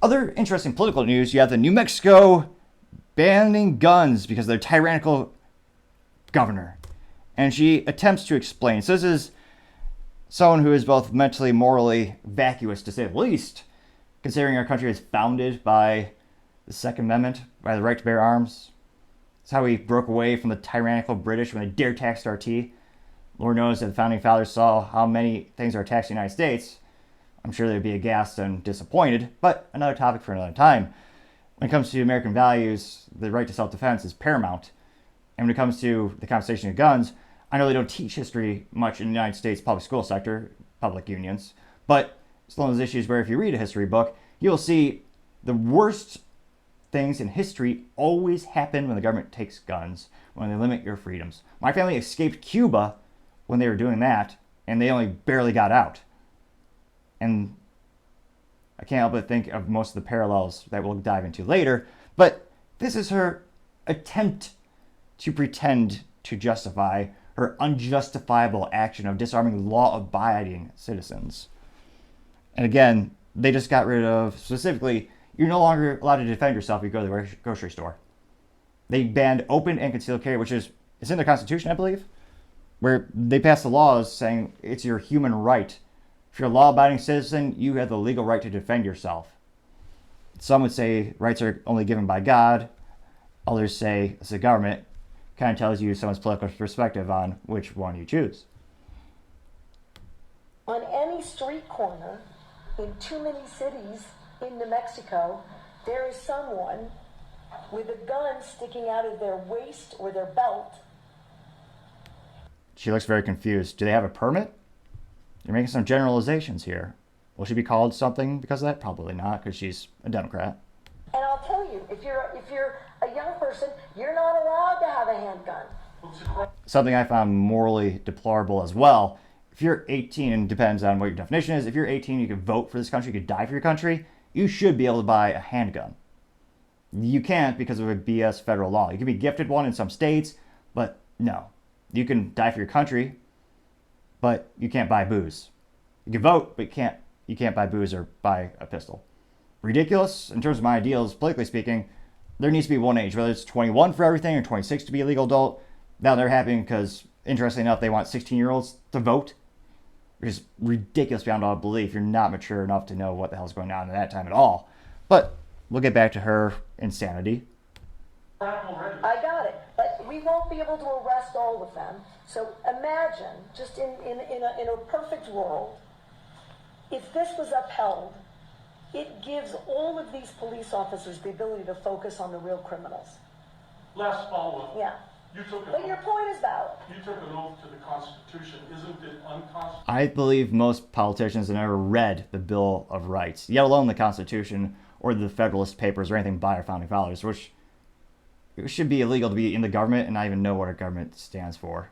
Other interesting political news, you have the New Mexico banning guns because of their tyrannical governor. And she attempts to explain. So this is someone who is both mentally, morally vacuous, to say the least, considering our country is founded by the Second Amendment, by the right to bear arms. It's how we broke away from the tyrannical British when they dare tax our tea. Lord knows that the founding fathers saw how many things are taxed in the United States. I'm sure they'd be aghast and disappointed, but another topic for another time. When it comes to American values, the right to self-defense is paramount. And when it comes to the conversation of guns, I know they don't teach history much in the United States public school sector, public unions, but it's one of those issues where if you read a history book, you'll see the worst things in history always happen when the government takes guns, when they limit your freedoms. My family escaped Cuba when they were doing that, and they only barely got out. And I can't help but think of most of the parallels that we'll dive into later, but this is her attempt to pretend to justify her unjustifiable action of disarming law-abiding citizens. And again, they just got rid of, specifically, you're no longer allowed to defend yourself if you go to the grocery store. They banned open and concealed carry, which is it's in the Constitution, I believe, where they passed the laws saying it's your human right. If you're a law-abiding citizen, you have the legal right to defend yourself. Some would say rights are only given by God. Others say it's the government. Kind of tells you someone's political perspective on which one you choose. On any street corner in too many cities in New Mexico, there is someone with a gun sticking out of their waist or their belt. She looks very confused. Do they have a permit? You're making some generalizations here. Will she be called something because of that? Probably not, because she's a Democrat. And I'll tell you, if you're a young person, you're not allowed to have a handgun. Something I found morally deplorable as well. If you're 18, and depends on what your definition is, if you're 18, you can vote for this country, you could die for your country, you should be able to buy a handgun. You can't because of a BS federal law. You can be gifted one in some states, but no. You can die for your country, but you can't buy booze. You can vote, but you can't buy booze or buy a pistol. Ridiculous in terms of my ideals, politically speaking. There needs to be one age, whether it's 21 for everything or 26 to be a legal adult. Now they're happening because, interestingly enough, they want 16-year-olds to vote, which is ridiculous beyond all belief. You're not mature enough to know what the hell's going on at that time at all. But we'll get back to her insanity. I got it, but we won't be able to arrest all of them. So imagine, just in a perfect world, if this was upheld, it gives all of these police officers the ability to focus on the real criminals. Last follow-up. Yeah. But your point is valid. You took an oath to the Constitution. Isn't it unconstitutional? I believe most politicians have never read the Bill of Rights, yet alone the Constitution or the Federalist Papers or anything by our founding fathers, which it should be illegal to be in the government and not even know what our government stands for.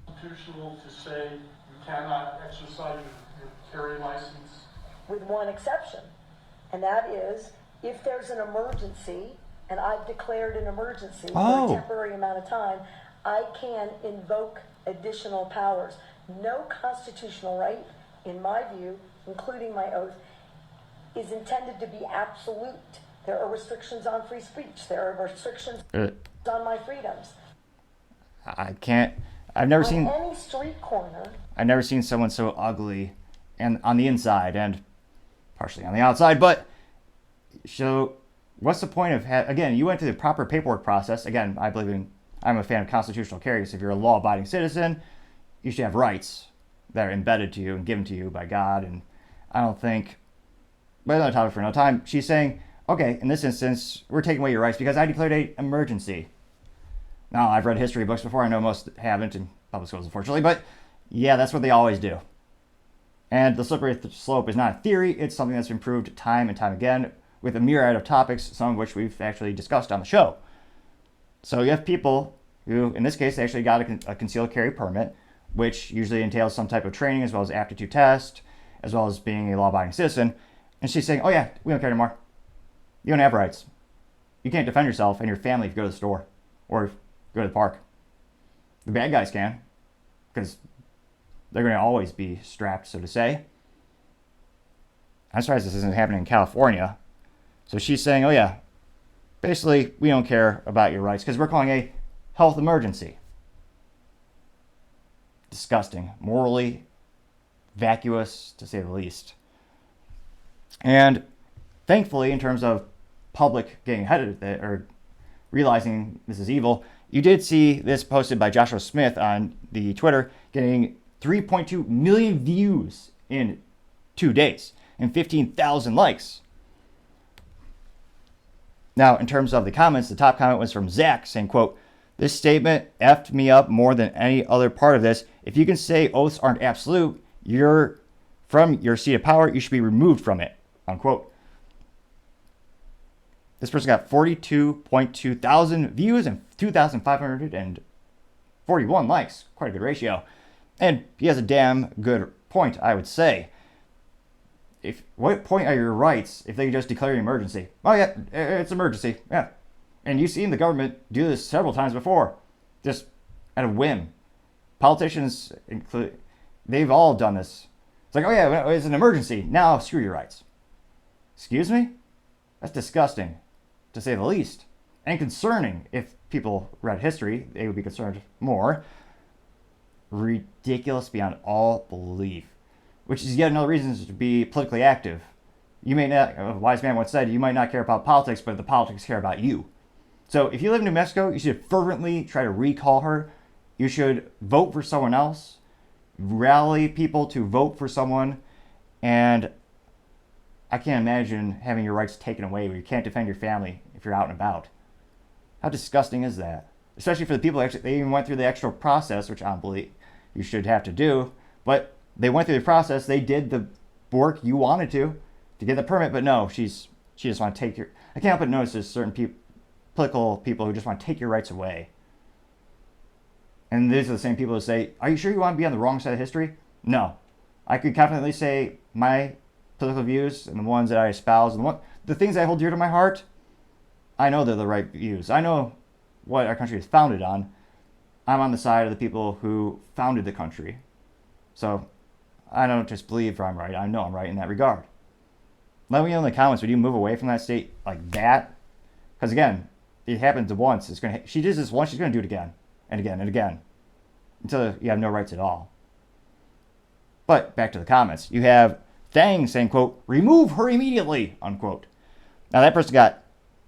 Constitutional to say you cannot exercise your carry license? With one exception, and that is if there's an emergency, and I've declared an emergency for a temporary amount of time, I can invoke additional powers. No constitutional right, in my view, including my oath, is intended to be absolute. There are restrictions on free speech. There are restrictions on my freedoms. I've never seen any street corner. I've never seen someone so ugly, and on the inside and partially on the outside. But so, what's the point of again? You went through the proper paperwork process. Again, I'm a fan of constitutional carry. So if you're a law-abiding citizen, you should have rights that are embedded to you and given to you by God. And I don't think. But another topic for another time. She's saying, okay, in this instance, we're taking away your rights because I declared an emergency. Now, I've read history books before. I know most haven't in public schools, unfortunately. But yeah, that's what they always do. And the slippery slope is not a theory. It's something that's been proved time and time again with a myriad of topics, some of which we've actually discussed on the show. So you have people who, in this case, actually got a concealed carry permit, which usually entails some type of training as well as aptitude test, as well as being a law-abiding citizen. And she's saying, oh yeah, we don't care anymore. You don't have rights. You can't defend yourself and your family if you go to the store or go to the park. The bad guys can, because they're going to always be strapped, so to say. I'm surprised this isn't happening in California. So she's saying, oh yeah, basically we don't care about your rights because we're calling a health emergency. Disgusting. Morally vacuous, to say the least. And thankfully, in terms of public getting ahead of it or realizing this is evil, you did see this posted by Joshua Smith on the Twitter getting 3.2 million views in 2 days and 15,000 likes. Now, in terms of the comments, the top comment was from Zach saying, quote, "This statement effed me up more than any other part of this. If you can say oaths aren't absolute, you're from your seat of power, you should be removed from it," unquote. This person got 42.2 thousand views and 2,541 likes. Quite a good ratio. And he has a damn good point, I would say. What point are your rights if they can just declare an emergency? Oh yeah, it's emergency. Yeah. And you've seen the government do this several times before. Just at a whim. Politicians, they've all done this. It's like, oh yeah, it's an emergency. Now screw your rights. Excuse me? That's disgusting, to say the least. And concerning. If people read history, they would be concerned more. Ridiculous beyond all belief. Which is yet another reason to be politically active. You may not, a wise man once said, you might not care about politics, but the politics care about you. So if you live in New Mexico, you should fervently try to recall her. You should vote for someone else. Rally people to vote for someone. And I can't imagine having your rights taken away where you can't defend your family if you're out and about. How disgusting is that? Especially for the people that they even went through the extra process, which I don't believe you should have to do. But they went through the process. They did the work you wanted to get the permit. But no, she just want to take your... I can't help but notice there's certain political people who just want to take your rights away. And these are the same people who say, are you sure you want to be on the wrong side of history? No. I could confidently say my political views and the ones that I espouse, and the things I hold dear to my heart, I know they're the right views. I know what our country is founded on. I'm on the side of the people who founded the country. So I don't just believe I'm right. I know I'm right in that regard. Let me know in the comments, would you move away from that state like that? Because again, it happened once. She did this once, she's going to do it again and again and again until you have no rights at all. But back to the comments. You have Thang saying, quote, "Remove her immediately," unquote. Now that person got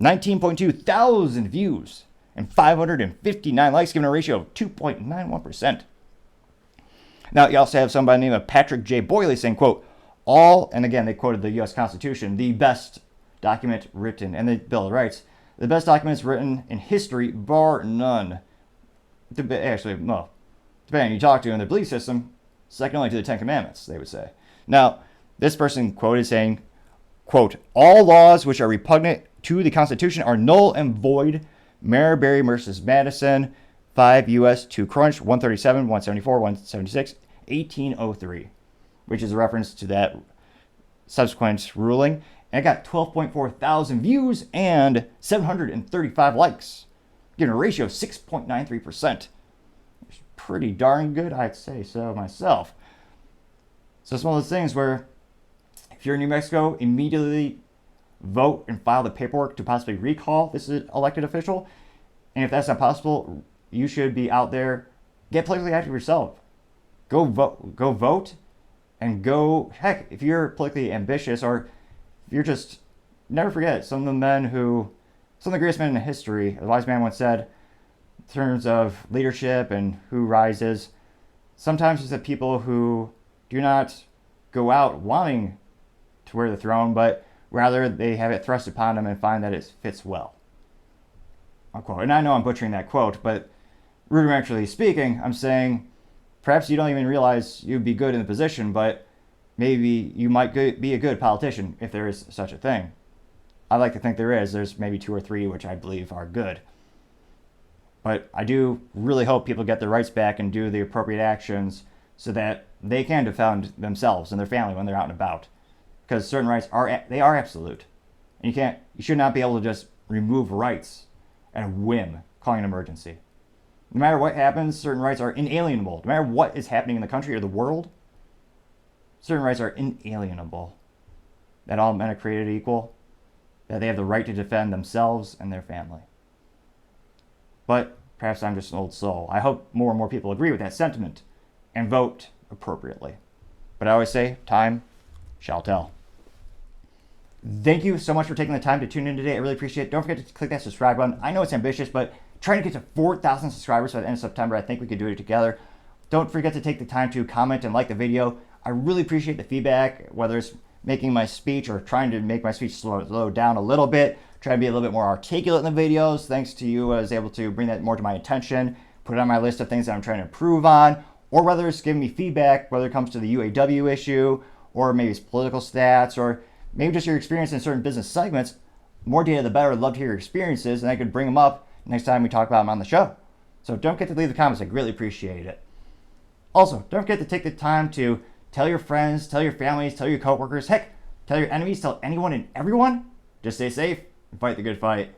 19.2 thousand views and 559 likes, giving a ratio of 2.91%. Now you also have somebody named Patrick J. Boyley saying, quote, "All," and again they quoted the U.S. Constitution, "the best document written," and the Bill of Rights, "the best documents written in history, bar none." Actually, no. Depending on who you talk to in their belief system, second only to the Ten Commandments, they would say. Now, this person quoted saying, quote, "All laws which are repugnant to the Constitution are null and void." Marbury versus Madison, 5 U.S. 2 Crunch, 137, 174, 176, 1803, which is a reference to that subsequent ruling. And it got 12.4 thousand views and 735 likes, giving a ratio of 6.93%. Pretty darn good, I'd say so myself. So it's one of those things where if you're in New Mexico, immediately vote and file the paperwork to possibly recall this elected official. And if that's not possible, you should be out there, get politically active yourself. Go vote, and go, heck, if you're politically ambitious, or if you're just, never forget, some of the greatest men in history, a wise man once said, in terms of leadership and who rises, sometimes it's the people who do not go out wanting to wear the throne, but rather they have it thrust upon them and find that it fits well. Unquote. And I know I'm butchering that quote, but rudimentarily speaking, I'm saying perhaps you don't even realize you'd be good in the position, but maybe you might be a good politician if there is such a thing. I like to think there is. There's maybe 2 or 3 which I believe are good. But I do really hope people get their rights back and do the appropriate actions so that they can defend themselves and their family when they're out and about. Because certain rights are absolute. And you should not be able to just remove rights at a whim, calling an emergency. No matter what happens, certain rights are inalienable. No matter what is happening in the country or the world, certain rights are inalienable. That all men are created equal. that they have the right to defend themselves and their family. But perhaps I'm just an old soul. I hope more and more people agree with that sentiment and vote appropriately. But I always say, time shall tell. Thank you so much for taking the time to tune in today. I really appreciate it. Don't forget to click that subscribe button. I know it's ambitious, but trying to get to 4,000 subscribers by the end of September, I think we could do it together. Don't forget to take the time to comment and like the video. I really appreciate the feedback, whether it's making my speech or trying to make my speech slow down a little bit, try to be a little bit more articulate in the videos. Thanks to you, I was able to bring that more to my attention, put it on my list of things that I'm trying to improve on, or whether it's giving me feedback, whether it comes to the UAW issue, or maybe it's political stats, or maybe just your experience in certain business segments. The more data, the better. I'd love to hear your experiences, and I could bring them up next time we talk about them on the show. So don't forget to leave the comments. I greatly appreciate it. Also, don't forget to take the time to tell your friends, tell your families, tell your coworkers, heck, tell your enemies, tell anyone and everyone. Just stay safe and fight the good fight.